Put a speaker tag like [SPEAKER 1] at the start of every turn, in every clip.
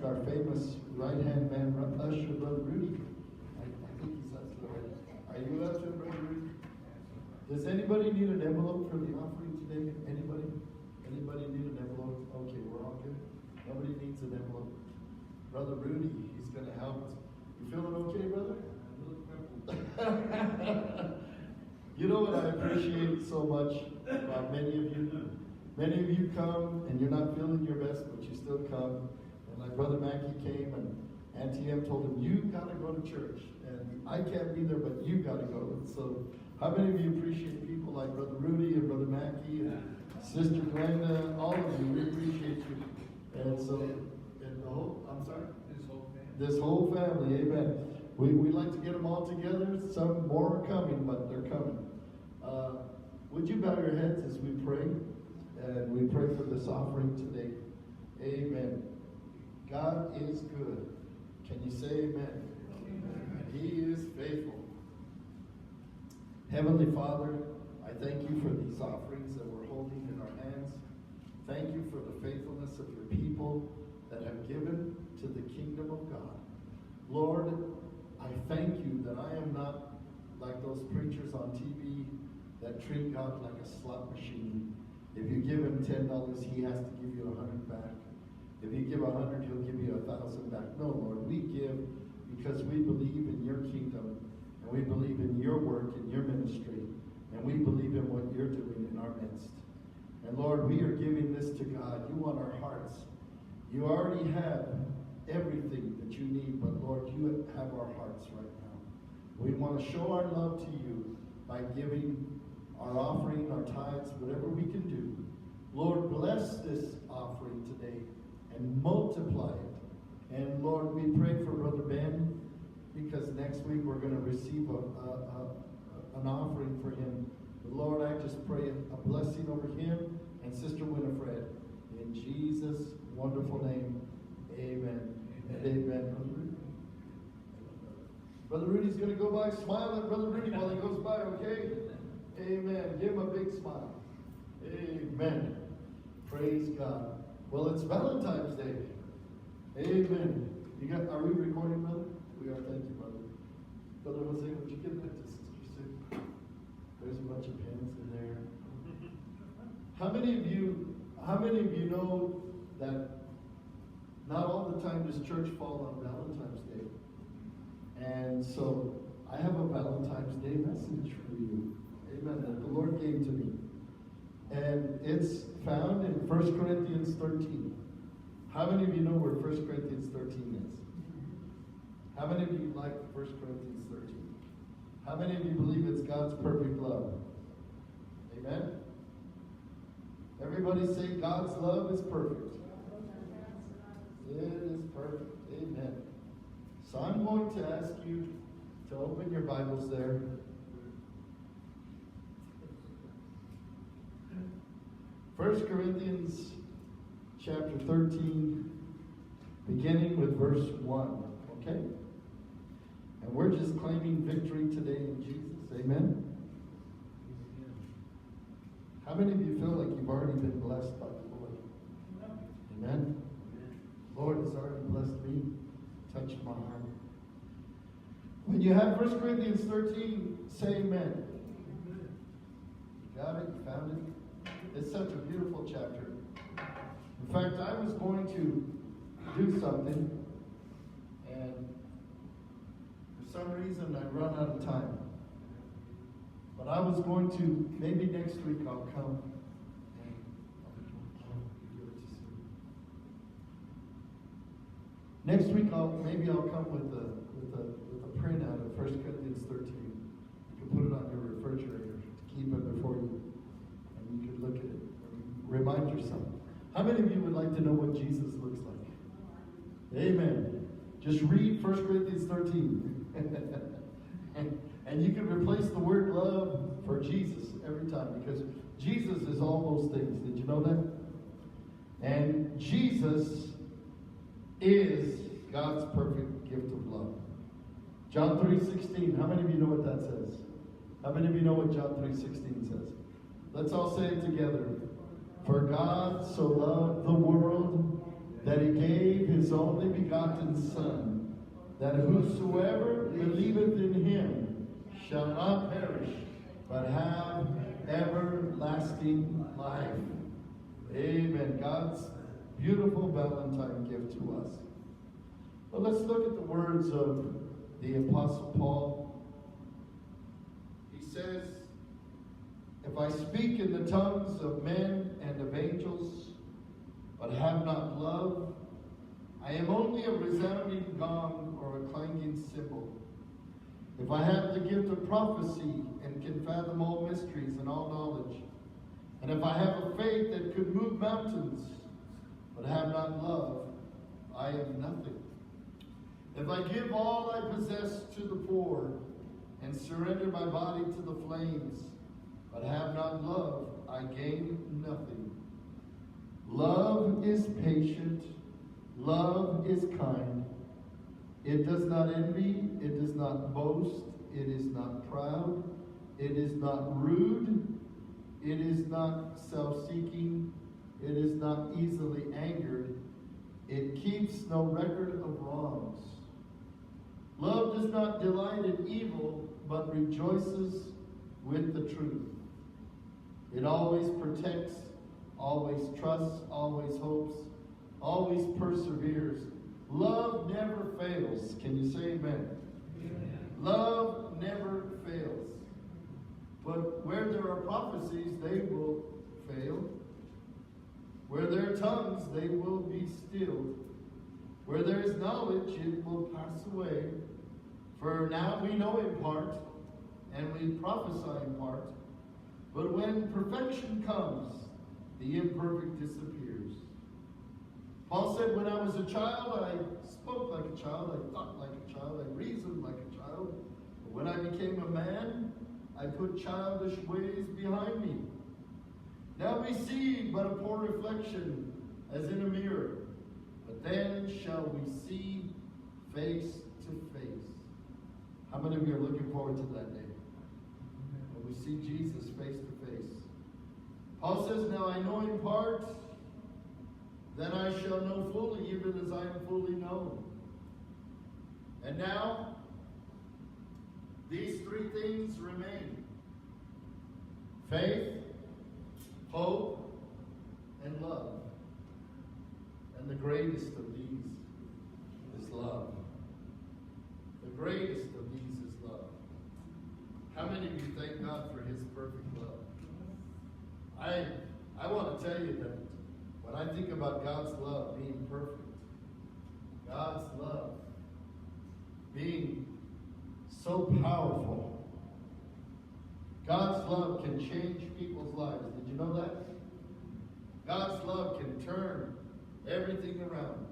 [SPEAKER 1] our famous right-hand man, Usher, Brother Rudy. I think he's up to already. Are you up to Brother Rudy? Does anybody need an envelope for the offering today? Anybody? Anybody need an envelope? Okay, we're all good. Nobody needs an envelope. Brother Rudy, he's going to help us. You feeling okay, brother? You know what I appreciate so much about many of you? Many of you come and you're not feeling your best, but you still come. And like Brother Mackey came and Auntie M told him, you got to go to church. And I can't be there, but you got to go. And so how many of you appreciate people like Brother Rudy and Brother Mackey and Sister Glenda? All of you, we appreciate you. And so, and the whole, I'm sorry? This whole family, amen. We like to get them all together. Some more are coming, but they're coming. Would you bow your heads as we pray? And we pray for this offering today. Amen. God is good. Can you say amen? Amen. He is faithful. Heavenly Father, I thank you for these offerings that we're holding in our hands. Thank you for the faithfulness of your people that have given to the kingdom of God. Lord, I thank you that I am not like those preachers on TV that treat God like a slot machine. If you give him $10, he has to give you 100 back. If you give 100, he'll give you 1,000 back. No, Lord, we give because we believe in your kingdom, and we believe in your work, in your ministry, and we believe in what you're doing in our midst. And Lord, we are giving this to God. You want our hearts. You already have everything that you need, but Lord, you have our hearts right now. We want to show our love to you by giving our offering, our tithes, whatever we can do. Lord, bless this offering today and multiply it. And Lord, we pray for Brother Ben, because next week we're going to receive an offering for him. But Lord, I just pray a blessing over him and Sister Winifred. In Jesus' wonderful name, amen. And amen. Brother Rudy's going to go by. Smile at Brother Rudy while he goes by, okay? Amen. Give him a big smile. Amen. Praise God. Well, it's Valentine's Day. Amen. Are we recording, brother? We are. Thank you, brother. Brother Jose, would you give that to Sister Sue? There's a bunch of pens in there. How many of you know that not all the time does church fall on Valentine's Day? And so I have a Valentine's Day message for you. Amen. That the Lord gave to me. And it's found in 1 Corinthians 13. How many of you know where 1 Corinthians 13 is? How many of you like 1 Corinthians 13? How many of you believe it's God's perfect love? Amen? Everybody say God's love is perfect. It is perfect. Amen. So I'm going to ask you to open your Bibles there. 1 Corinthians chapter 13, beginning with verse 1, okay? And we're just claiming victory today in Jesus, amen? How many of you feel like you've already been blessed by the Lord? Amen? The Lord has already blessed me, touched my heart. When you have 1 Corinthians 13, say amen. You got it? You found it? It's such a beautiful chapter. In fact, I was going to do something, and for some reason I run out of time. But I was going to, maybe next week I'll come and I'll give it to Sue. Next week I'll come with a printout of 1 Corinthians 13. You can put it on your refrigerator to keep it before you. You could look at it and remind yourself. How many of you would like to know what Jesus looks like? Amen. Just read 1 Corinthians 13. and you can replace the word love for Jesus every time, because Jesus is all those things. Did you know that? And Jesus is God's perfect gift of love. John 3:16. How many of you know what that says? How many of you know what John 3:16 says? Let's all say it together. For God so loved the world that he gave his only begotten Son, that whosoever believeth in him shall not perish, but have everlasting life. Amen. God's beautiful Valentine gift to us. But let's look at the words of the Apostle Paul. He says, if I speak in the tongues of men and of angels, but have not love, I am only a resounding gong or a clanging cymbal. If I have the gift of prophecy and can fathom all mysteries and all knowledge, and if I have a faith that could move mountains, but have not love, I am nothing. If I give all I possess to the poor and surrender my body to the flames, but have not love, I gain nothing. Love is patient. Love is kind. It does not envy. It does not boast. It is not proud. It is not rude. It is not self-seeking. It is not easily angered. It keeps no record of wrongs. Love does not delight in evil, but rejoices with the truth. It always protects, always trusts, always hopes, always perseveres. Love never fails. Can you say amen? Amen. Love never fails. But where there are prophecies, they will fail. Where there are tongues, they will be stilled. Where there is knowledge, it will pass away. For now we know in part, and we prophesy in part. But when perfection comes, the imperfect disappears. Paul said, when I was a child, I spoke like a child, I thought like a child, I reasoned like a child. But when I became a man, I put childish ways behind me. Now we see but a poor reflection as in a mirror. But then shall we see face to face. How many of you are looking forward to that day? When we see Jesus face to face. Paul says, now I know in part, then I shall know fully, even as I am fully known. And now, these three things remain. Faith, hope, and love. And the greatest of these is love. The greatest of these is love. How many of you thank God for his perfect love? I want to tell you that when I think about God's love being perfect, God's love being so powerful, God's love can change people's lives. Did you know that? God's love can turn everything around.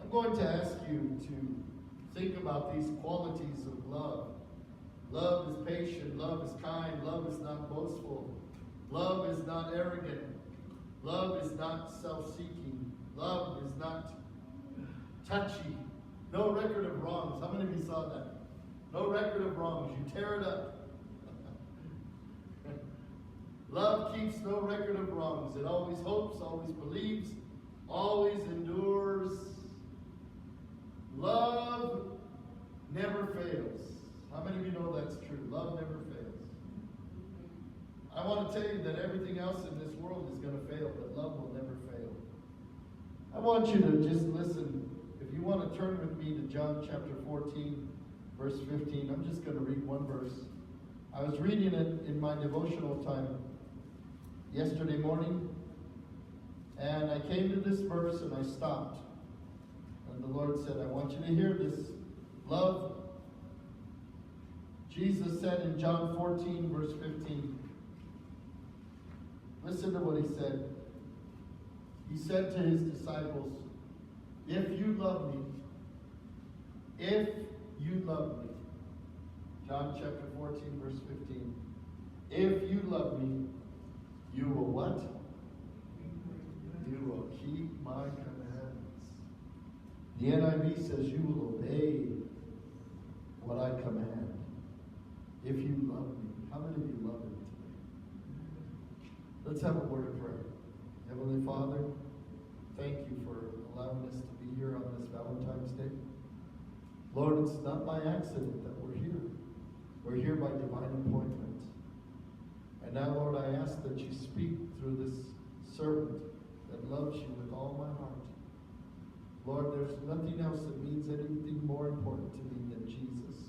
[SPEAKER 1] I'm going to ask you to think about these qualities of love. Love is patient. Love is kind. Love is not boastful. Love is not arrogant. Love is not self-seeking. Love is not touchy. No record of wrongs. How many of you saw that? No record of wrongs. You tear it up. Love keeps no record of wrongs. It always hopes, always believes, always endures. Love never fails. How many of you know that's true? Love never fails. I want to tell you that everything else in this world is going to fail, but love will never fail. I want you to just listen. If you want to turn with me to John chapter 14, verse 15, I'm just going to read one verse. I was reading it in my devotional time yesterday morning, and I came to this verse and I stopped. And the Lord said, I want you to hear this. Love. Jesus said in John 14, verse 15, listen to what he said. He said to his disciples, if you love me, John chapter 14, verse 15, if you love me, you will what? You will keep my commandments. The NIV says you will obey what I command. If you love me. How many of you love him today? Let's have a word of prayer. Heavenly Father, thank you for it's not by accident that we're here. We're here by divine appointment. And now, Lord, I ask that you speak through this servant that loves you with all my heart. Lord, there's nothing else that means anything more important to me than Jesus.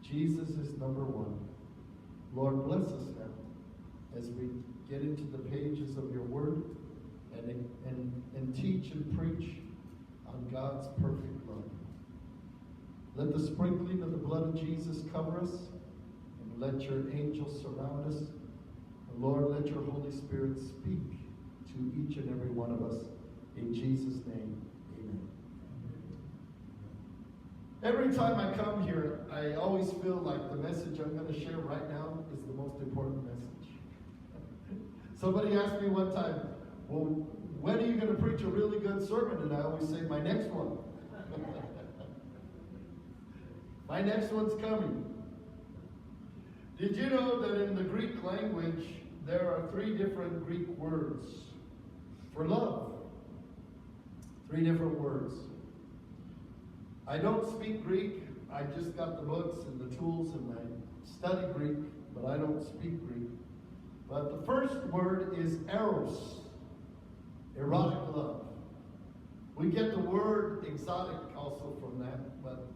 [SPEAKER 1] Jesus is number one. Lord, bless us now as we get into the pages of your word and teach and preach on God's perfect love. Let the sprinkling of the blood of Jesus cover us, and let your angels surround us. And Lord, let your Holy Spirit speak to each and every one of us. In Jesus' name, amen. Every time I come here, I always feel like the message I'm going to share right now is the most important message. Somebody asked me one time, well, when are you going to preach a really good sermon? And I always say, my next one. My next one's coming. Did you know that in the Greek language, there are 3 different Greek words for love? 3 different words. I don't speak Greek. I just got the books and the tools and I study Greek, but I don't speak Greek. But the first word is eros, erotic love. We get the word exotic also from that, but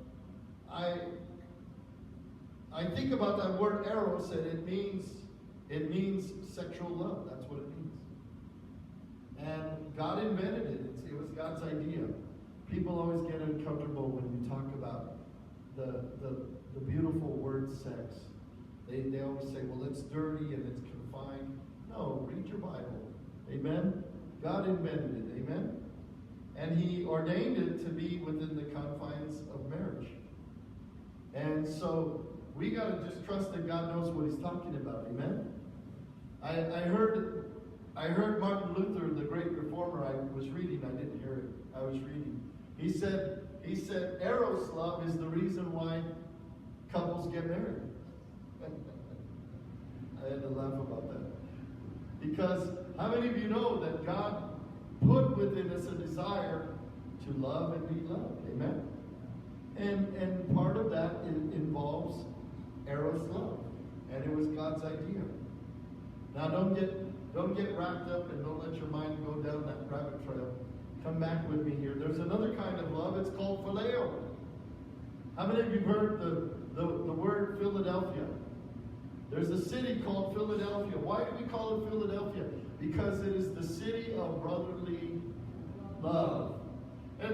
[SPEAKER 1] I think about that word eros, and it means sexual love. That's what it means. And God invented it. It was God's idea. People always get uncomfortable when you talk about the beautiful word sex. They always say, well, it's dirty and it's confined. No, read your Bible. Amen? God invented it. Amen? And he ordained it to be within the confines of marriage. And so we got to just trust that God knows what he's talking about. Amen? I heard Martin Luther, the great reformer, I was reading. I didn't hear it. I was reading. He said, eros love is the reason why couples get married. I had to laugh about that. Because how many of you know that God put within us a desire to love and be loved? Amen? And part of that involves eros love. And it was God's idea. Now don't get wrapped up and don't let your mind go down that rabbit trail. Come back with me here. There's another kind of love. It's called phileo. How many of you heard the word Philadelphia? There's a city called Philadelphia. Why do we call it Philadelphia? Because it is the city of brotherly love. And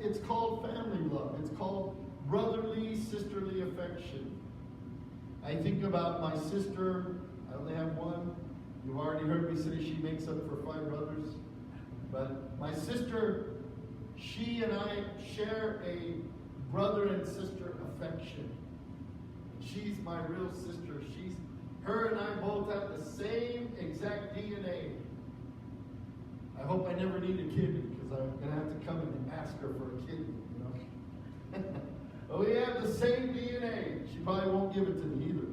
[SPEAKER 1] it's called family love. It's called brotherly, sisterly affection. I think about my sister. I only have one. You've already heard me say she makes up for 5 brothers. But my sister, she and I share a brother and sister affection. She's my real sister. Her and I both have the same exact DNA. I hope I never need a kidney, because I'm going to have to come and ask her for a kidney, you know. But we have the same DNA. She probably won't give it to me either.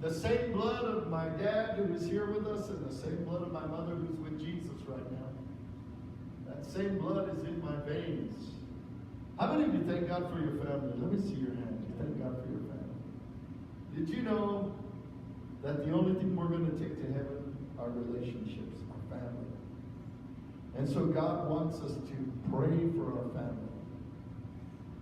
[SPEAKER 1] The same blood of my dad who is here with us, and the same blood of my mother who's with Jesus right now. That same blood is in my veins. How many of you thank God for your family? Let me see your hand. You thank God for your family. Did you know that the only thing we're going to take to heaven are relationships, our family? And so God wants us to pray for our family.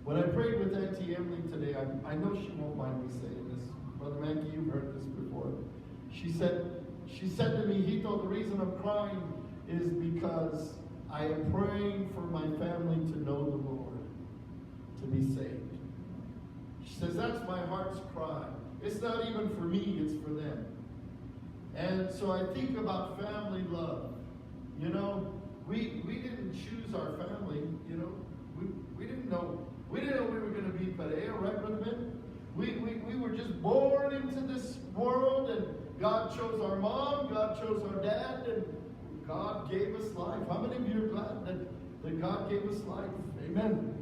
[SPEAKER 1] When I prayed with Auntie Emily today, I know she won't mind me saying this. Brother Mankey, you've heard this before. She said to me, Hito, the reason I'm crying is because I am praying for my family to know the Lord, to be saved. She says, that's my heart's cry. It's not even for me, it's for them. And so I think about family love. You know, we didn't choose our family, you know. We didn't know we were going to be Perea, right, Brother Ben? We were just born into this world, and God chose our mom, God chose our dad, and God gave us life. How many of you are glad that God gave us life? Amen.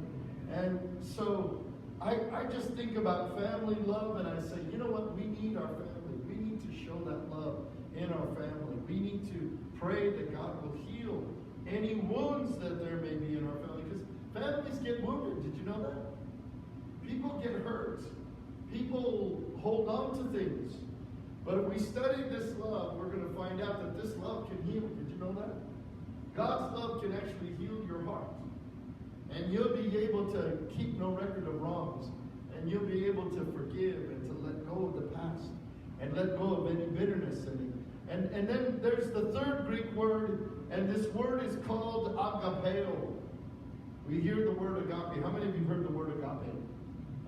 [SPEAKER 1] And so I just think about family love, and I say, you know what? We need our family. We need to show that love in our family. We need to pray that God will heal any wounds that there may be in our family, because family families get wounded. Did you know that? People get hurt. People hold on to things. But if we study this love, we're going to find out that this love can heal. Did you know that? God's love can actually heal your heart. And you'll be able to keep no record of wrongs. And you'll be able to forgive and to let go of the past. And let go of any bitterness. And then there's the third Greek word. And this word is called agapeo. We hear the word agape. How many of you heard the word agape?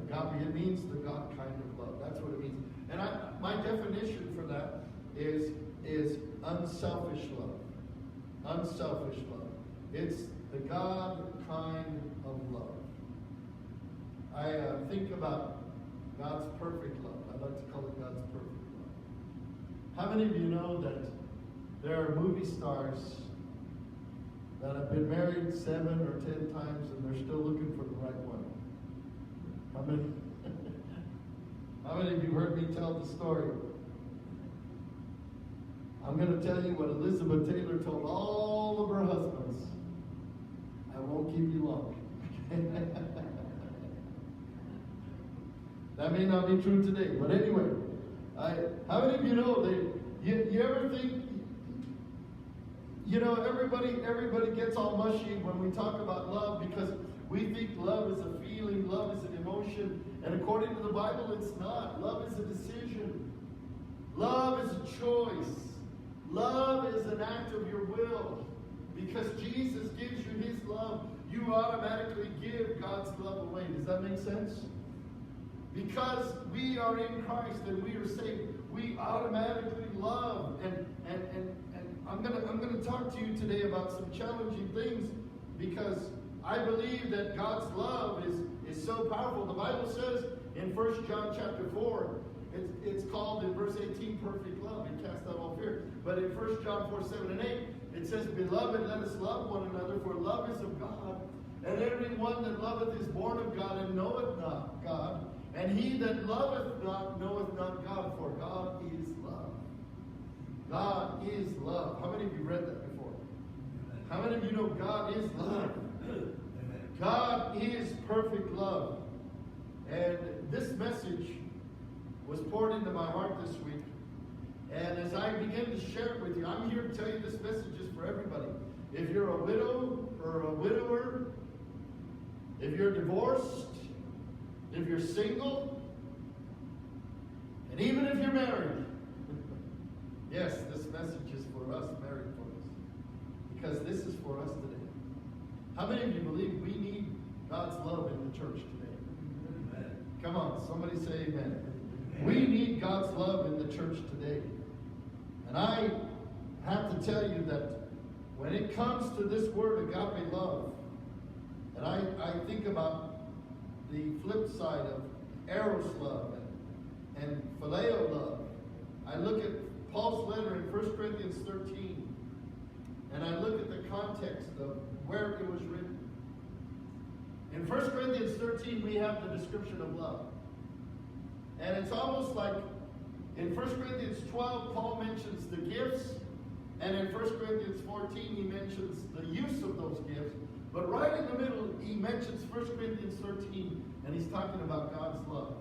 [SPEAKER 1] Agape, it means the God kind of love. That's what it means. And my definition for that is unselfish love. Unselfish love. It's the God kind of love. I think about God's perfect love. I like to call it God's perfect love. How many of you know that there are movie stars that have been married 7 or 10 times and they're still looking for the right one? How many? How many of you heard me tell the story? I'm going to tell you what Elizabeth Taylor told all of her husbands. I won't keep you long. That may not be true today, but anyway, how many of you know you ever think, everybody gets all mushy when we talk about love because we think love is a feeling, love is an emotion, and according to the Bible, it's not. Love is a decision. Love is a choice. Love is an act of your will. Because Jesus gives you His love, you automatically give God's love away. Does that make sense? Because we are in Christ and we are saved, we automatically love. And I'm gonna talk to you today about some challenging things because I believe that God's love is so powerful. The Bible says in 1 John chapter 4, it's called in verse 18 perfect love and cast out all fear. But in 1 John 4, 7 and 8, it says, Beloved, let us love one another, for love is of God. And every one that loveth is born of God and knoweth not God. And he that loveth not knoweth not God, for God is love. God is love. How many of you read that before? How many of you know God is love? God is perfect love. And this message was poured into my heart this week. And as I begin to share it with you, I'm here to tell you this message is for everybody. If you're a widow or a widower, if you're divorced, if you're single, and even if you're married, yes, this message is for us married folks. Because this is for us today. How many of you believe we need God's love in the church today? Amen. Come on, somebody say amen. Amen. We need God's love in the church today. And I have to tell you that when it comes to this word agape love, and I think about the flip side of eros love and phileo love. I look at Paul's letter in 1 Corinthians 13, and I look at the context of where it was written. In 1 Corinthians 13, we have the description of love. And it's almost like in 1 Corinthians 12, Paul mentions the gifts, and in 1 Corinthians 14, he mentions the use of those gifts. But right in the middle, he mentions 1 Corinthians 13, and he's talking about God's love.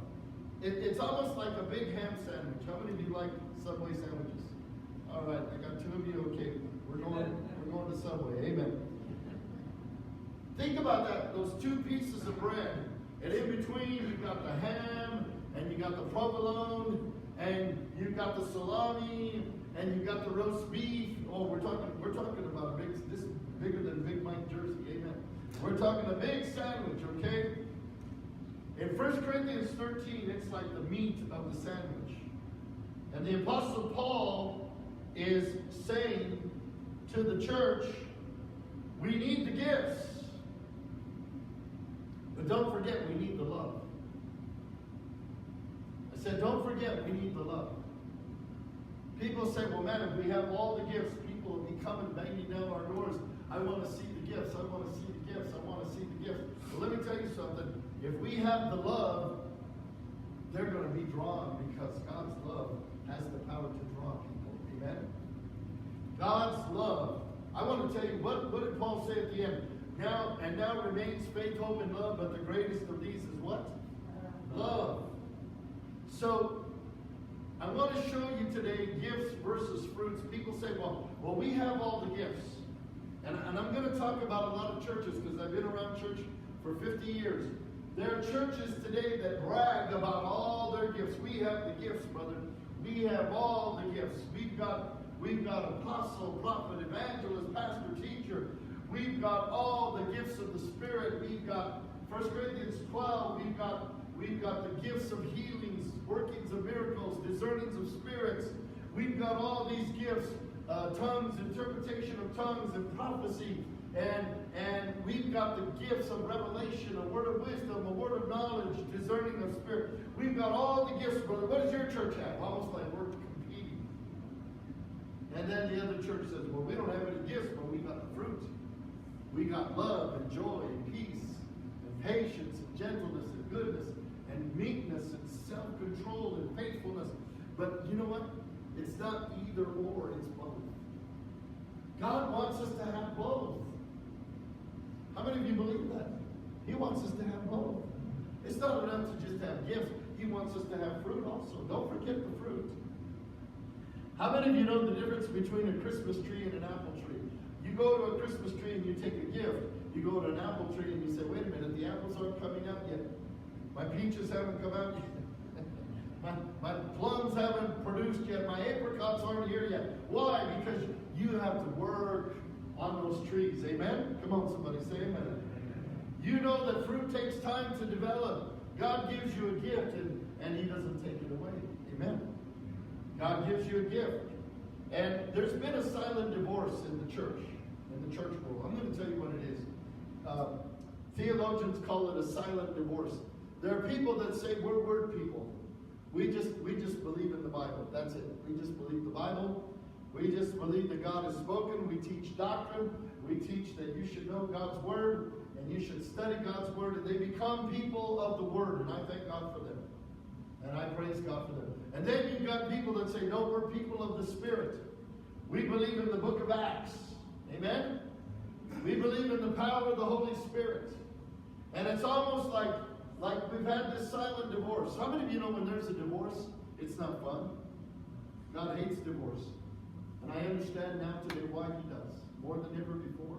[SPEAKER 1] It's almost like a big ham sandwich. How many of you like Subway sandwiches? All right, I got 2 of you. Okay, we're going to Subway. Amen. Think about that. Those 2 pieces of bread, and in between you got the ham, and you got the provolone, and you got the salami, and you got the roast beef. Oh, we're talking about this is bigger than Big Mike Jersey. Amen. We're talking a big sandwich, okay? In 1 Corinthians 13, it's like the meat of the sandwich. And the Apostle Paul is saying to the church, we need the gifts. But don't forget, we need the love. I said, don't forget, we need the love. People say, well, man, if we have all the gifts, people will be coming, banging down our doors. I want to see the gifts. I want to see the gifts. I want to see the gifts. But let me tell you something. If we have the love, they're going to be drawn because God's love has the power to draw people. Amen? God's love. I want to tell you, what did Paul say at the end? Now remains faith, hope, and love, but the greatest of these is what? Love. So, I want to show you today gifts versus fruits. People say, well, we have all the gifts. And I'm going to talk about a lot of churches because I've been around church for 50 years. There are churches today that brag about all their gifts. We have the gifts, brother. We have all the gifts. We've got apostle, prophet, evangelist, pastor, teacher. We've got all the gifts of the Spirit. We've got 1 Corinthians 12. We've got the gifts of healings, workings of miracles, discernings of spirits. We've got all these gifts, tongues, interpretation of tongues, and prophecy. And we've got the gifts of revelation, a word of wisdom, a word of knowledge, discerning of spirit. We've got all the gifts, brother. What does your church have? Almost like we're competing. And then the other church says, well, we don't have any gifts, but we got the fruit. We got love and joy and peace and patience and gentleness and goodness and meekness and self-control and faithfulness. But you know what? It's not either or, it's both. God wants us to have both. How many of you believe that? He wants us to have both. It's not enough to just have gifts. He wants us to have fruit also. Don't forget the fruit. How many of you know the difference between a Christmas tree and an apple tree? You go to a Christmas tree and you take a gift. You go to an apple tree and you say, wait a minute, the apples aren't coming out yet. My peaches haven't come out yet. my plums haven't produced yet. My apricots aren't here yet. Why? Because you have to work on those trees. Amen? Come on, somebody say amen. You know that fruit takes time to develop. God gives you a gift and He doesn't take it away. Amen? God gives you a gift. And there's been a silent divorce in the church world. I'm going to tell you what it is. Theologians call it a silent divorce. There are people that say we're word people. We just believe in the Bible. That's it. We just believe the Bible. We just believe that God has spoken. We teach doctrine. We teach that you should know God's word and you should study God's word. And they become people of the word. And I thank God for them. And I praise God for them. And then you've got people that say, no, we're people of the Spirit. We believe in the book of Acts. Amen? We believe in the power of the Holy Spirit. And it's almost like we've had this silent divorce. How many of you know when there's a divorce, it's not fun? God hates divorce. And I understand now today why He does, more than ever before.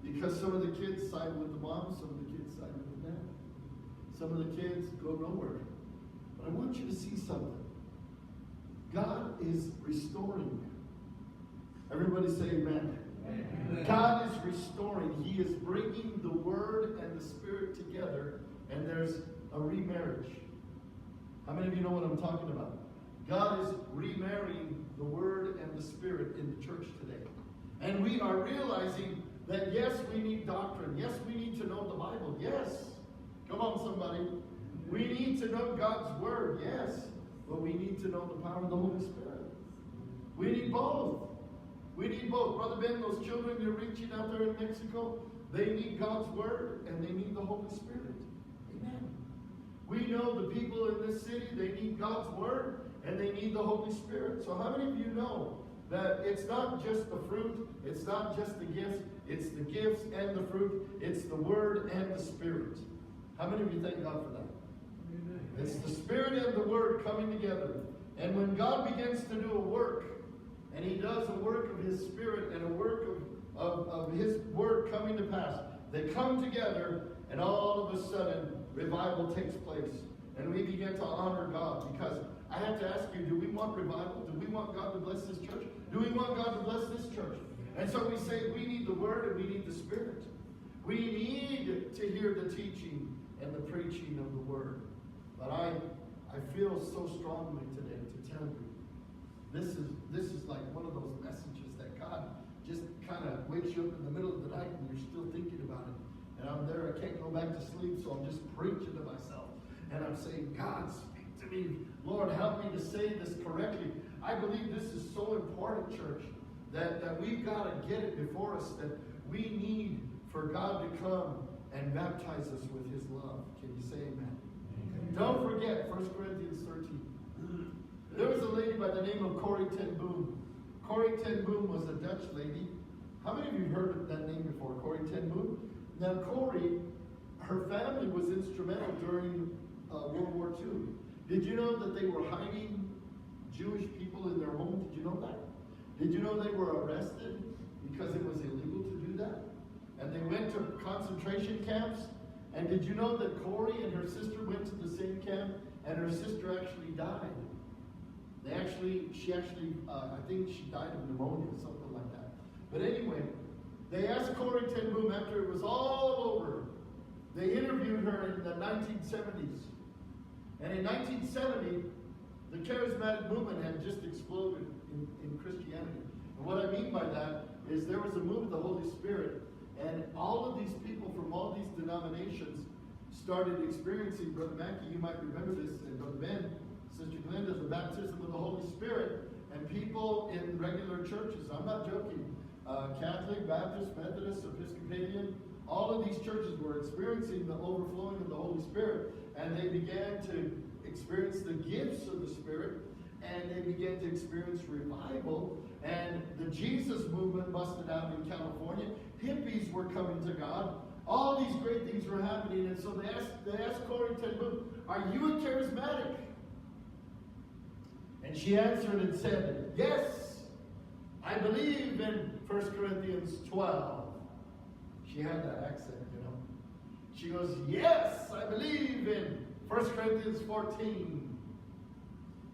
[SPEAKER 1] Because some of the kids side with the mom, some of the kids side with the dad. Some of the kids go nowhere. But I want you to see something. God is restoring. Everybody say amen. Amen. God is restoring. He is bringing the Word and the Spirit together, and there's a remarriage. How many of you know what I'm talking about? God is remarrying the Word and the Spirit in the church today. And we are realizing that yes, we need doctrine. Yes, we need to know the Bible. Yes. Come on, somebody. We need to know God's Word. Yes. But we need to know the power of the Holy Spirit. We need both. We need both. Brother Ben, those children you're reaching out there in Mexico, they need God's Word and they need the Holy Spirit. Amen. We know the people in this city, they need God's Word and they need the Holy Spirit. So how many of you know that it's not just the fruit, it's not just the gifts, it's the gifts and the fruit, it's the Word and the Spirit. How many of you thank God for that? Amen. It's the Spirit and the Word coming together. And when God begins to do a work, and He does a work of His Spirit and a work of His Word coming to pass, they come together and all of a sudden revival takes place. And we begin to honor God, because I have to ask you, do we want revival? Do we want God to bless this church? Do we want God to bless this church? And so we say we need the Word and we need the Spirit. We need to hear the teaching and the preaching of the Word. But I feel so strongly today to tell you, this is like one of those messages that God just kind of wakes you up in the middle of the night and you're still thinking about it. And I'm there, I can't go back to sleep, so I'm just preaching to myself. And I'm saying, God, speak to me. Lord, help me to say this correctly. I believe this is so important, church, that we've got to get it before us, that we need for God to come and baptize us with His love. Can you say amen? Amen. Don't forget 1 Corinthians 13. There was a lady by the name of Corrie ten Boom. Corrie ten Boom was a Dutch lady. How many of you have heard of that name before? before, Corrie ten Boom. Now Corrie, her family was instrumental during World War II. Did you know that they were hiding Jewish people in their home? Did you know that? Did you know they were arrested because it was illegal to do that? And they went to concentration camps. And did you know that Corrie and her sister went to the same camp, and her sister actually died? She actually, I think she died of pneumonia, something like that. But anyway, they asked Corrie ten Boom after it was all over. They interviewed her in the 1970s. And in 1970, the charismatic movement had just exploded in Christianity. And what I mean by that is there was a move of the Holy Spirit, and all of these people from all these denominations started experiencing, Brother Mackey, you might remember this, and Brother Ben, Sister Glenda, the baptism of the Holy Spirit. And people in regular churches, I'm not joking, Catholic, Baptist, Methodist, Episcopalian, all of these churches were experiencing the overflowing of the Holy Spirit, and they began to experience the gifts of the Spirit, and they began to experience revival, and the Jesus movement busted out in California. Hippies were coming to God. All these great things were happening, and so they asked Corrie ten Boom, "Are you a charismatic?" And she answered and said, "Yes, I believe in 1 Corinthians 12. She had that accent, you know. She goes, "Yes, I believe in 1 Corinthians 14.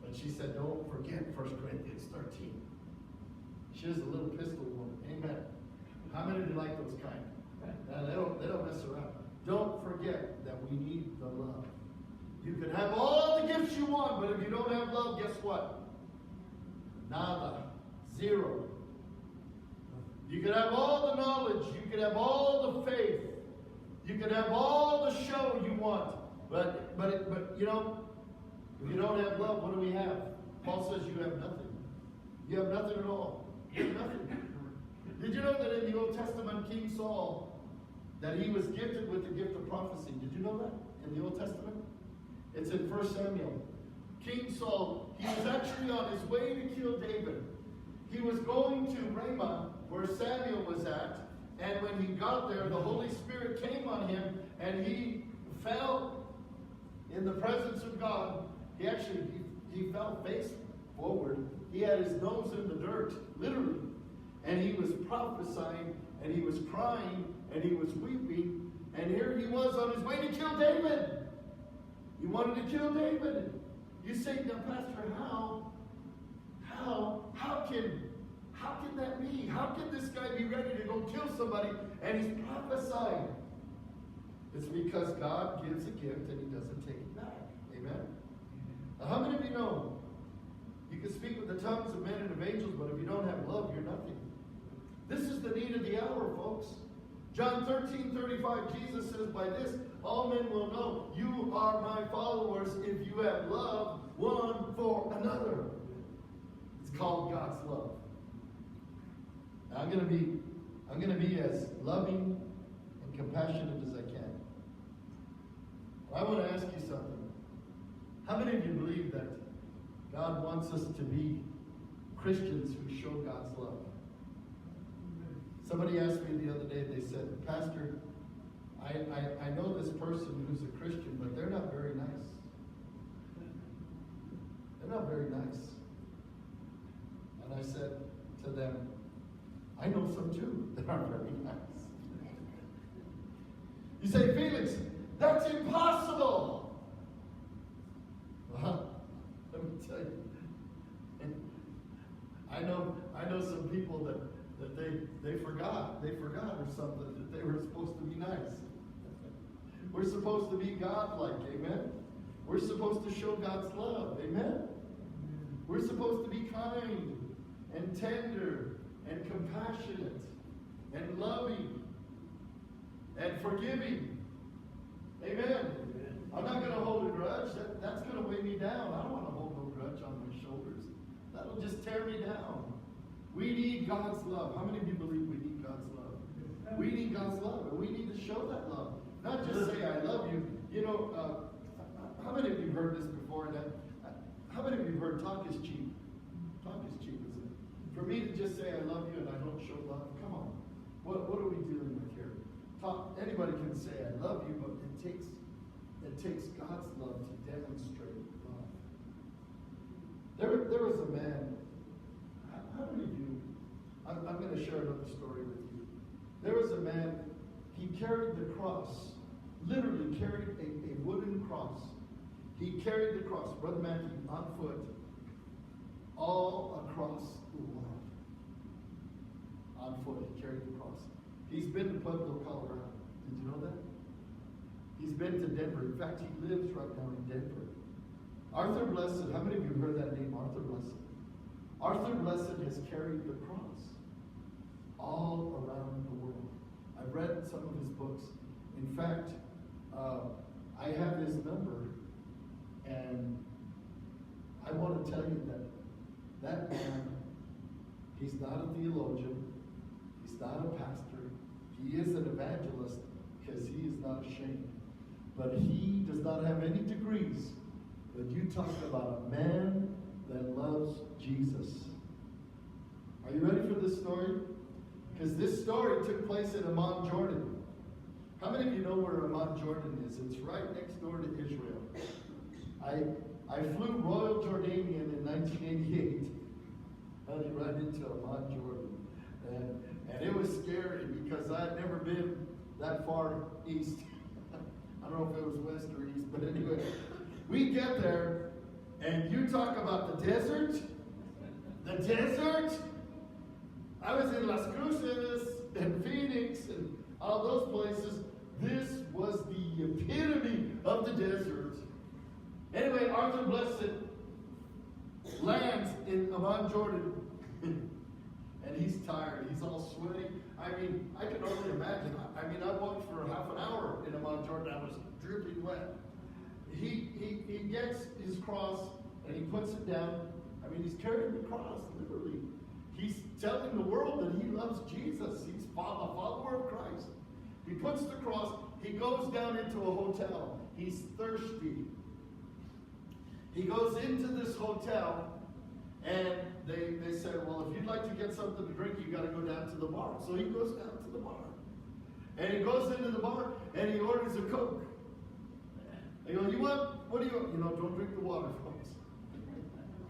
[SPEAKER 1] But she said, "Don't forget 1 Corinthians 13. She was a little pistol woman. Amen. How many of you like those kind? They don't mess around. Don't forget that we need the love. You can have all the gifts you want, but if you don't have love, guess what? Nada. Zero. You can have all the knowledge. You can have all the faith. You can have all the show you want. But you know, if you don't have love, what do we have? Paul says you have nothing. You have nothing at all. You have nothing. Did you know that in the Old Testament, King Saul, that he was gifted with the gift of prophecy? Did you know that in the Old Testament? It's in 1 Samuel. King Saul, he was actually on his way to kill David. He was going to Ramah, where Samuel was at, and when he got there, the Holy Spirit came on him, and he fell in the presence of God. He fell face forward. He had his nose in the dirt, literally. And he was prophesying, and he was crying, and he was weeping. And here he was on his way to kill David. He wanted to kill David. You say, "Now, Pastor, how can that be? How can this guy be ready to go kill somebody and he's prophesying?" It's because God gives a gift and he doesn't take it back. Amen? Now, how many of you know you can speak with the tongues of men and of angels, but if you don't have love, you're nothing? This is the need of the hour, folks. John 13:35, Jesus says, "By this all men will know you are my followers if you have love one for another." It's called God's love. Now, I'm going to be as loving and compassionate as I can. I want to ask you something. How many of you believe that God wants us to be Christians who show God's love? Somebody asked me the other day, they said, "Pastor, I know this person who's a Christian, but they're not very nice. They're not very nice." And I said to them, "I know some too that aren't very nice." You say, "Felix, that's impossible." Well, let me tell you. I know some people that they forgot or something, that they were supposed to be nice. We're supposed to be God-like, amen? We're supposed to show God's love, amen? We're supposed to be kind and tender and compassionate and loving and forgiving. Amen? I'm not going to hold a grudge. That's going to weigh me down. I don't want to hold no grudge on my shoulders. That'll just tear me down. We need God's love. How many of you believe we need God's love? We need God's love, and we need to show that love. Not just say, "I love you." You know, how many of you heard this before? How many of you heard talk is cheap? Talk is cheap, isn't it? For me to just say, "I love you," and I don't show love, come on. What are we dealing with? Anybody can say, I love you, but it takes God's love to demonstrate love. There was a man, how many of you, I'm going to share another story with you. There was a man, he carried the cross, literally carried a wooden cross. He carried the cross, Brother Matthew, on foot, all across the world. On foot, he carried the cross. He's been to Pueblo, Colorado. Did you know that? He's been to Denver. In fact, he lives right now in Denver. Arthur Blessed, how many of you have heard that name, Arthur Blessed? Arthur Blessed has carried the cross all around the world. I've read some of his books. In fact, I have his number, and I want to tell you that man, he's not a theologian, he's not a pastor, he is an evangelist because he is not ashamed. But he does not have any degrees. But you talk about a man that loves Jesus. Are you ready for this story? Because this story took place in Amman, Jordan. How many of you know where Amman, Jordan is? It's right next door to Israel. I flew Royal Jordanian in 1988. Honey, right into Amman, Jordan. And it was scary because I had never been that far east. I don't know if it was west or east, but anyway. We get there, and you talk about the desert. The desert. I was in Las Cruces and Phoenix and all those places. This was the epitome of the desert. Anyway, Arthur Blessed lands in Amman, Jordan. And he's tired. He's all sweaty. I mean, I can only imagine. I walked for half an hour in Amman, Jordan. I was dripping wet. He gets his cross and he puts it down. I mean, he's carrying the cross, literally. He's telling the world that he loves Jesus. He's a follower of Christ. He puts the cross. He goes down into a hotel. He's thirsty. He goes into this hotel, and they said, well, if you'd like to get something to drink, you got to go down to the bar. So he goes down to the bar. And he goes into the bar, and he orders a Coke. They go, what do you want? Don't drink the water, folks.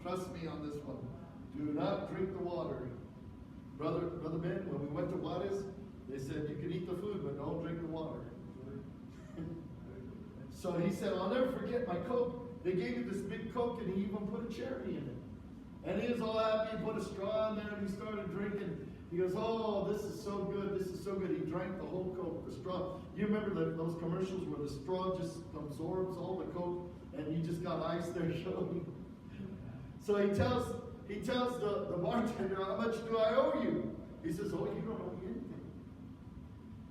[SPEAKER 1] Trust me on this one. Do not drink the water. Brother Ben, when we went to Juarez, they said, you can eat the food, but don't drink the water. So he said, I'll never forget my Coke. They gave me this big Coke, and he even put a cherry in it. And he was all happy. He put a straw in there, and he started drinking. He goes, oh, this is so good. This is so good. He drank the whole Coke, the straw. You remember those commercials where the straw just absorbs all the Coke, and you just got ice there showing. So he tells the bartender, how much do I owe you? He says, oh, you don't owe me anything.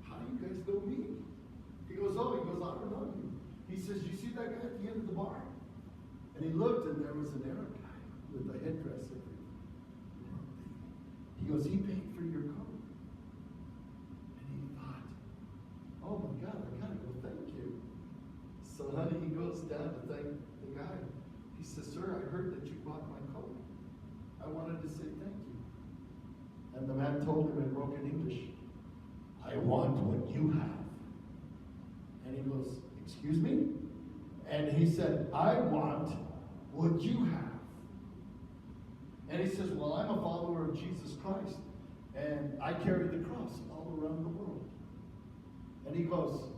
[SPEAKER 1] How do you guys know me? He goes, I don't know you. He says, you see that guy at the end of the bar? And he looked, and there was an Arab guy with a headdress and everything. He goes, he paid for your coat. And he thought, oh my God, I gotta go thank you. So honey, he goes down to thank the guy. He says, sir, I heard that you bought my coat. I wanted to say thank you. And the man told him in broken English, I want what you have. And he goes, excuse me? And he said, I want what you have. And he says, well, I'm a follower of Jesus Christ, and I carry the cross all around the world. And he goes,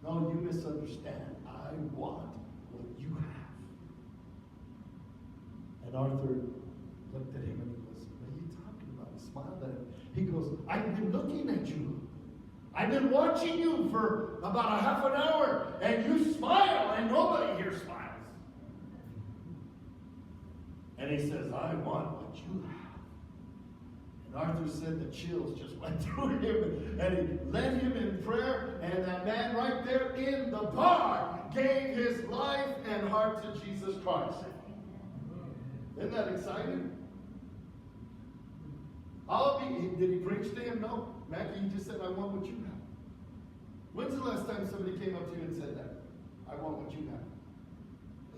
[SPEAKER 1] no, you misunderstand. I want what you have. And Arthur looked at him and he goes, what are you talking about? He smiled at him. He goes, I've been looking at you. I've been watching you for about a half an hour, and you smile, and nobody here smiles. And he says, I want what you have. And Arthur said the chills just went through him, and he led him in prayer, and that man right there in the bar gave his life and heart to Jesus Christ. Isn't that exciting? Did he preach to him? No. Mackie, he just said, I want what you have. When's the last time somebody came up to you and said that? I want what you have.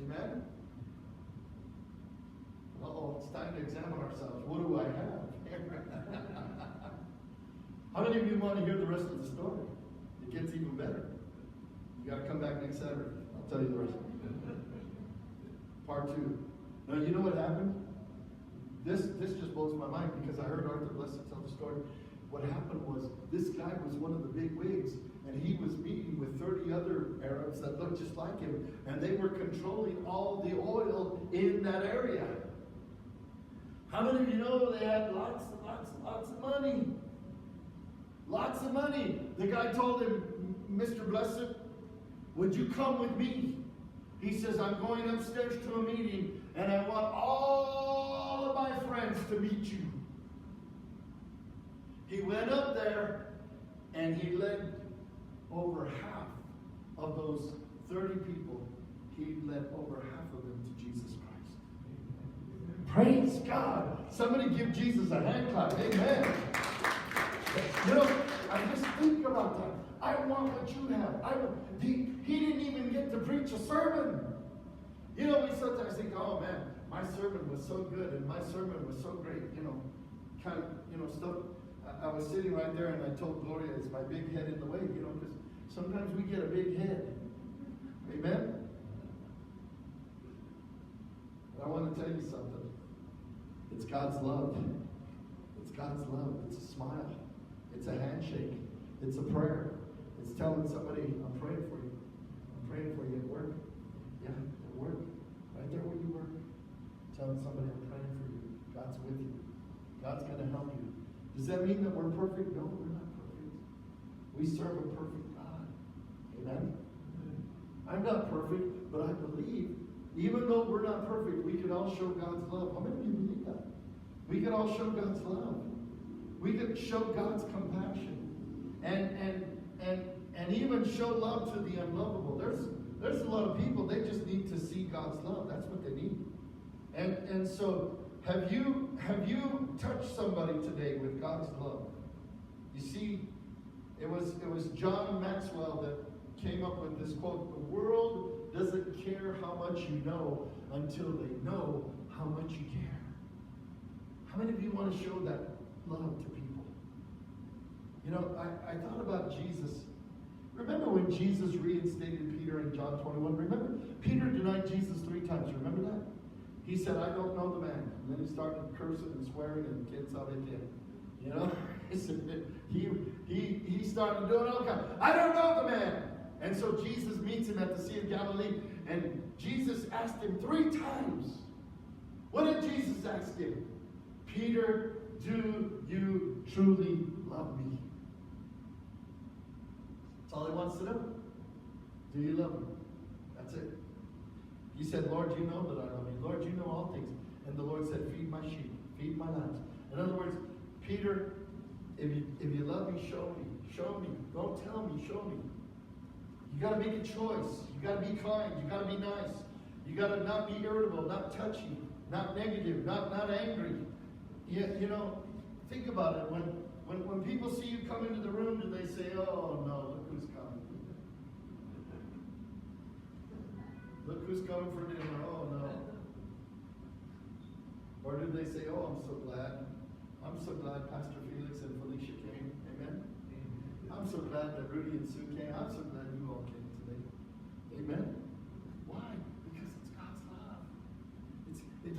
[SPEAKER 1] Amen? Uh-oh, it's time to examine ourselves. What do I have? How many of you want to hear the rest of the story? It gets even better. You got to come back next Saturday. I'll tell you the rest. Part 2. Now, you know what happened? This just blows my mind because I heard Arthur Blessed tell the story. What happened was this guy was one of the big wigs, and he was meeting with 30 other Arabs that looked just like him, and they were controlling all the oil in that area. How many of you know they had lots of money? Lots of money. The guy told him, Mr. Blessed, would you come with me? He says, I'm going upstairs to a meeting, and I want all of my friends to meet you. He went up there, and he led over half of those 30 people. He led over half of them to Jesus Christ. Praise God. Somebody give Jesus a hand clap. Amen. You know, I just think about that. I want what you have. He didn't even get to preach a sermon. You know, we sometimes think, oh man, my sermon was so good and my sermon was so great. You know, kind of, stuff. I was sitting right there and I told Gloria, it's my big head in the way, because sometimes we get a big head. Amen? But I want to tell you something. It's God's love. It's God's love. It's a smile. It's a handshake. It's a prayer. It's telling somebody, I'm praying for you. I'm praying for you at work. Yeah, at work. Right there where you work. Telling somebody, I'm praying for you. God's with you. God's going to help you. Does that mean that we're perfect? No, we're not perfect. We serve a perfect God. Amen? I'm not perfect, but I believe, even though we're not perfect, we can all show God's love. How many of you believe that? We can all show God's love. We can show God's compassion. And even show love to the unlovable. There's a lot of people, they just need to see God's love. That's what they need. And so have you touched somebody today with God's love? You see, it was John Maxwell that came up with this quote, the world doesn't care how much you know until they know how much you care. How many of you want to show that love to people? I thought about Jesus. Remember when Jesus reinstated Peter in John 21? Remember? Peter denied Jesus 3 times. Remember that? He said, I don't know the man. And then he started cursing and swearing and kids how they did. He started doing all kinds. I don't know the man. And so Jesus meets him at the Sea of Galilee. And Jesus asked him 3 times. What did Jesus ask him? Peter, do you truly love me? That's all he wants to know. Do you love him? That's it. He said, Lord, you know that I love you. Lord, you know all things. And the Lord said, feed my sheep. Feed my lambs. In other words, Peter, if you love me, show me. Show me. Don't tell me. Show me. You got to make a choice. You got to be kind. You got to be nice. You got to not be irritable, not touchy, not negative, not angry. Think about it. When people see you come into the room, do they say, oh no, look who's coming? Look who's coming for dinner. Oh no. Or do they say, oh, I'm so glad. I'm so glad Pastor Felix and Felicia came. Amen? I'm so glad that Rudy and Sue came. I'm so glad you all came today. Amen? Why? Because it's God's love. It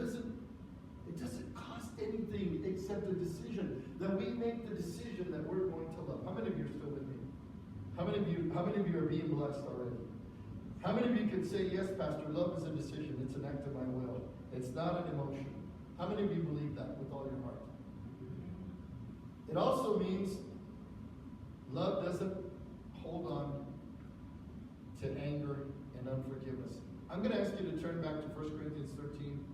[SPEAKER 1] doesn't cost anything except the decision that we make the decision that we're going to love. How many of you are still with me? How many of you are being blessed already? How many of you can say, yes, Pastor, love is a decision. It's an act of my will. It's not an emotion. How many of you believe that with all your heart? It also means love doesn't hold on to anger and unforgiveness. I'm going to ask you to turn back to 1 Corinthians 13.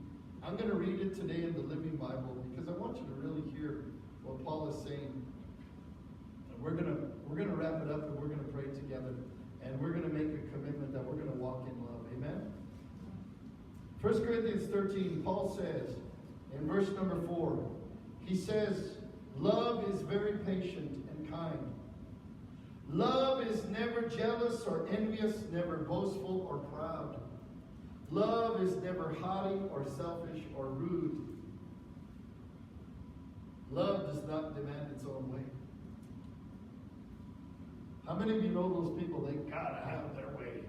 [SPEAKER 1] I'm going to read it today in the Living Bible because I want you to really hear what Paul is saying. And we're going to wrap it up and we're going to pray together. And we're going to make a commitment that we're going to walk in love. Amen? 1 Corinthians 13, Paul says, in verse number 4, he says, love is very patient and kind. Love is never jealous or envious, never boastful or proud. Love is never haughty or selfish or rude. Love does not demand its own way. How many of you know those people, they gotta have their way?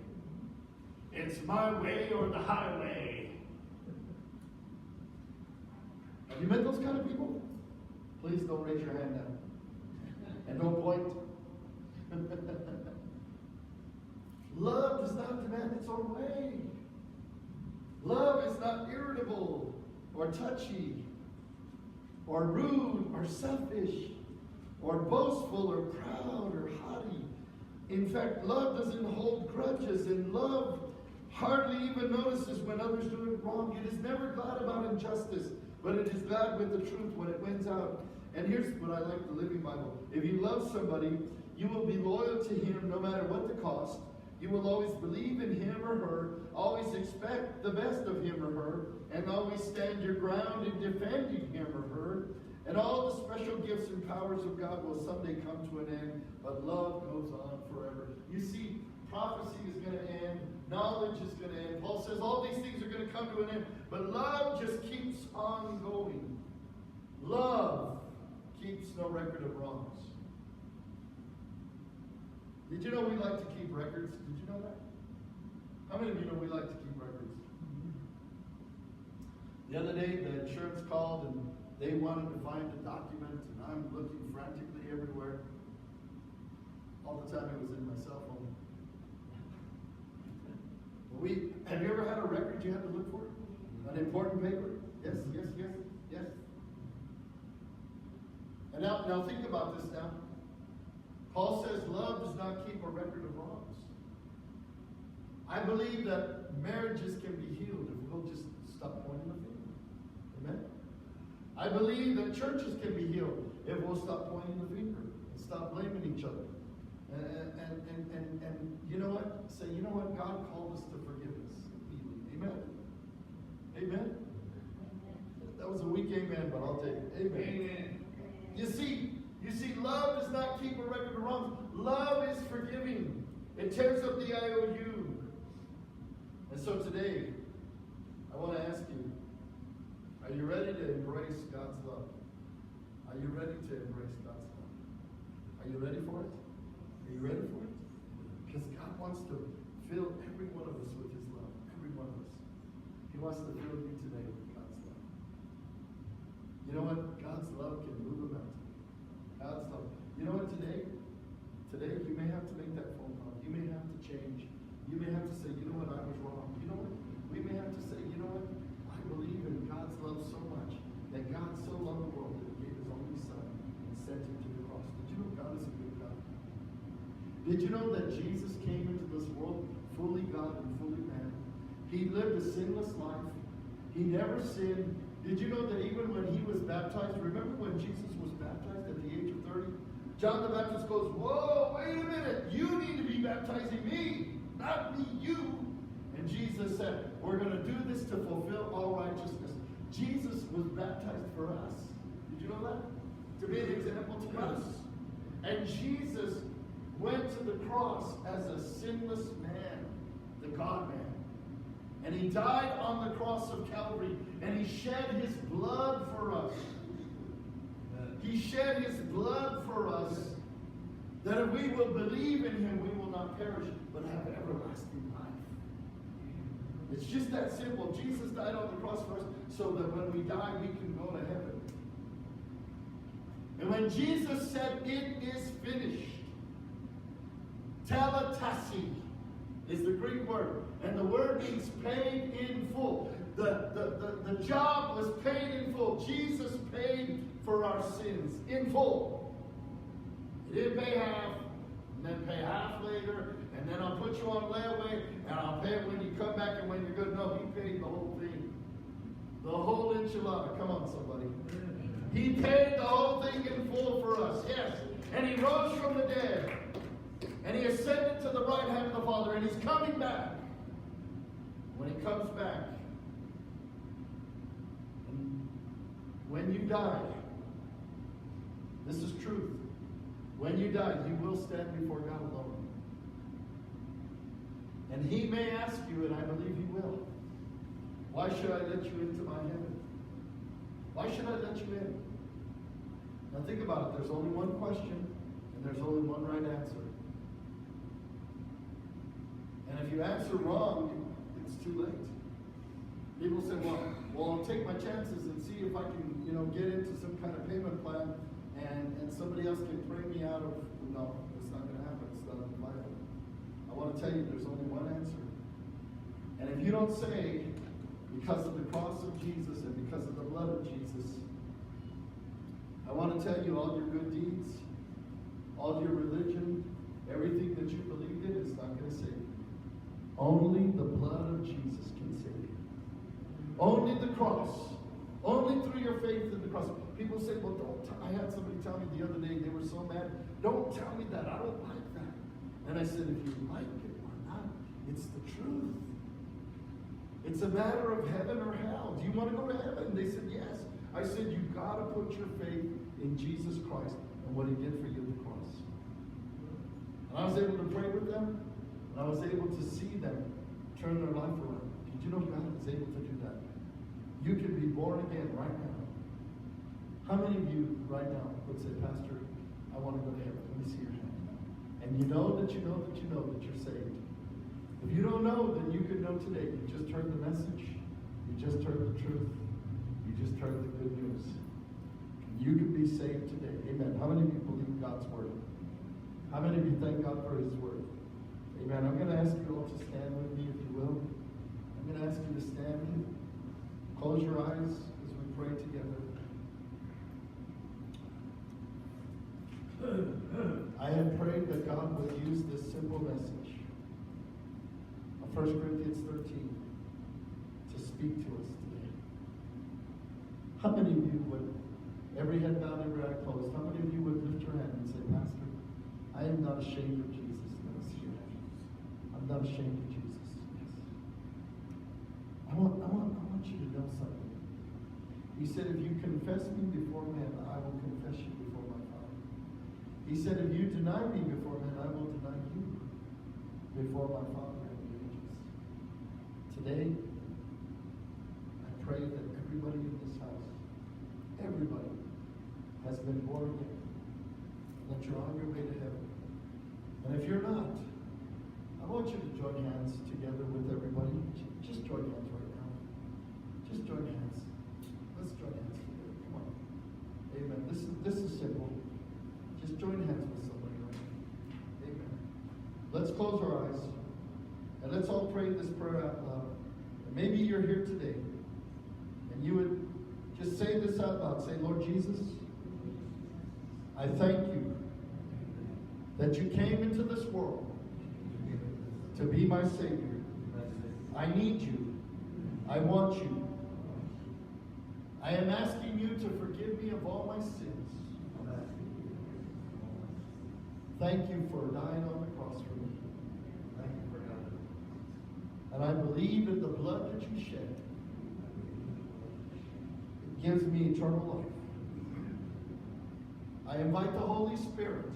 [SPEAKER 1] It's my way or the highway. Have you met those kind of people? Please don't raise your hand now. And don't point. Love does not demand its own way. Love is not irritable or touchy or rude or selfish or boastful or proud or haughty. In fact, love doesn't hold grudges, and love hardly even notices when others do it wrong. It is never glad about injustice, but it is glad with the truth when it wins out. And here's what I like, the Living Bible. If you love somebody, you will be loyal to him no matter what the cost. You will always believe in him or her, always expect the best of him or her, and always stand your ground in defending him or her. And all the special gifts and powers of God will someday come to an end, but love goes on forever. You see, prophecy is going to end, knowledge is going to end. Paul says all these things are going to come to an end, but love just keeps on going. Love keeps no record of wrongs. Did you know we like to keep records? Did you know that? How many of you know we like to keep records? The other day, the insurance called and they wanted to find a document, and I'm looking frantically everywhere. All the time it was in my cell phone. Have you ever had a record you had to look for? An important paper? Yes, yes, yes, yes. And now think about this now. Paul says love does not keep a record of wrongs. I believe that marriages can be healed if we'll just stop pointing the finger. Amen? I believe that churches can be healed if we'll stop pointing the finger and stop blaming each other. And you know what? Say, you know what? God called us to forgiveness. Amen? Amen? That was a weak amen, but I'll take it. Amen. Amen. You see, love does not keep a record of wrongs. Love is forgiving. It tears up the IOU. And so today, I want to ask you, are you ready to embrace God's love? Are you ready to embrace God's love? Are you ready for it? Are you ready for it? Because God wants to fill every one of us with His love. Every one of us. He wants to fill you today with God's love. You know what? God's love can move a mountain. God's love. You know what? Today you may have to make that phone call. You may have to change. You may have to say, you know what? I was wrong. You know what? We may have to say, you know what? I believe in God's love so much that God so loved the world that He gave His only Son and sent Him to the cross. Did you know God is a good God? Did you know that Jesus came into this world fully God and fully man? He lived a sinless life. He never sinned. Did you know that even when He was baptized, remember when Jesus was baptized at the age of 30? John the Baptist goes, whoa, wait a minute. You need to be baptizing me, not me, you. And Jesus said, we're going to do this to fulfill all righteousness. Jesus was baptized for us. Did you know that? To be an example to us. And Jesus went to the cross as a sinless man, the God-man. And He died on the cross of Calvary, and He shed His blood for us. He shed His blood for us, that if we will believe in Him, we will not perish, but have everlasting life. It's just that simple. Jesus died on the cross for us, so that when we die, we can go to heaven. And when Jesus said, it is finished, teletasi is the Greek word, and the word means paid in full. The job was paid in full. Jesus paid for our sins in full. He didn't pay half, and then pay half later, and then I'll put you on layaway, and I'll pay it when you come back and when you're good. No, He paid the whole thing. The whole enchilada. Come on, somebody. He paid the whole thing in full for us. Yes. And He rose from the dead. And He ascended to the right hand of the Father, and He's coming back. When He comes back, and when you die, this is truth. When you die, you will stand before God alone. And He may ask you, and I believe He will, why should I let you into my heaven? Why should I let you in? Now think about it. There's only one question, and there's only one right answer. if you answer wrong, it's too late. People say, well, I'll take my chances and see if I can, get into some kind of payment plan and somebody else can pray me out of. No, it's not going to happen. It's not in the Bible. I want to tell you, there's only one answer. And if you don't say, because of the cross of Jesus and because of the blood of Jesus, I want to tell you all your good deeds, all your religion, everything that you believed in is not going to save you. Only the blood of Jesus can save you. Only the cross. Only through your faith in the cross. People say, well, I had somebody tell me the other day, they were so mad, don't tell me that, I don't like that. And I said, if you like it or not, it's the truth. It's a matter of heaven or hell. Do you want to go to heaven? They said, yes. I said, you've got to put your faith in Jesus Christ and what he did for you at the cross. And I was able to pray with them, and I was able to see them turn their life around. Did you know God is able to do that? You can be born again right now. How many of you right now would say, Pastor, I want to go to heaven? Let me see your hand. And you know that you know that you know that you're saved. If you don't know, then you could know today. You just heard the message. You just heard the truth. You just heard the good news. You can be saved today. Amen. How many of you believe God's word? How many of you thank God for his word? Amen. I'm going to ask you all to stand with me, if you will. I'm going to ask you to stand. Close your eyes as we pray together. I have prayed that God would use this simple message of 1 Corinthians 13 to speak to us today. How many of you would, every head bowed, every eye closed, how many of you would lift your hand and say, Pastor, I am not ashamed of Jesus. Let us see your hand. I'm not ashamed of Jesus. Yes. I want you to know something. He said, if you confess me before men, I will confess you before my Father. He said, if you deny me before men, I will deny you before my Father in the ages. Today, I pray that everybody in this house, everybody, has been born again, that you're on your way to heaven. And if you're not, I want you to join hands together with everybody. Just join hands right now. Just join hands. Let's join hands together. Come on. Amen. This is simple. Just join hands with somebody right now. Amen. Let's close our eyes and let's all pray this prayer out loud. And maybe you're here today and you would just say this out loud. Say, Lord Jesus, I thank you that you came into this world to be my Savior. I need you. I want you. I am asking you to forgive me of all my sins. Thank you for dying on the cross for me. Thank you for dying. And I believe in the blood that you shed. It gives me eternal life. I invite the Holy Spirit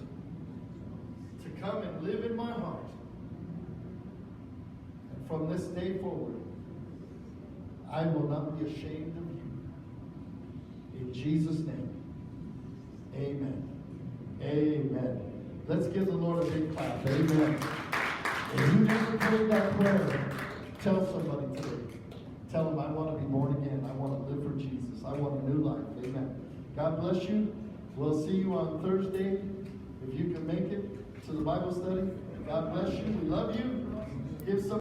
[SPEAKER 1] to come and live in my heart. And from this day forward, I will not be ashamed of you. In Jesus' name, amen. Amen. Let's give the Lord a big clap. Amen. If you never prayed that prayer, tell somebody today. Tell them, I want to be born again. I want to live for Jesus. I want a new life. Amen. God bless you. We'll see you on Thursday. If you can make it to the Bible study. God bless you. We love you.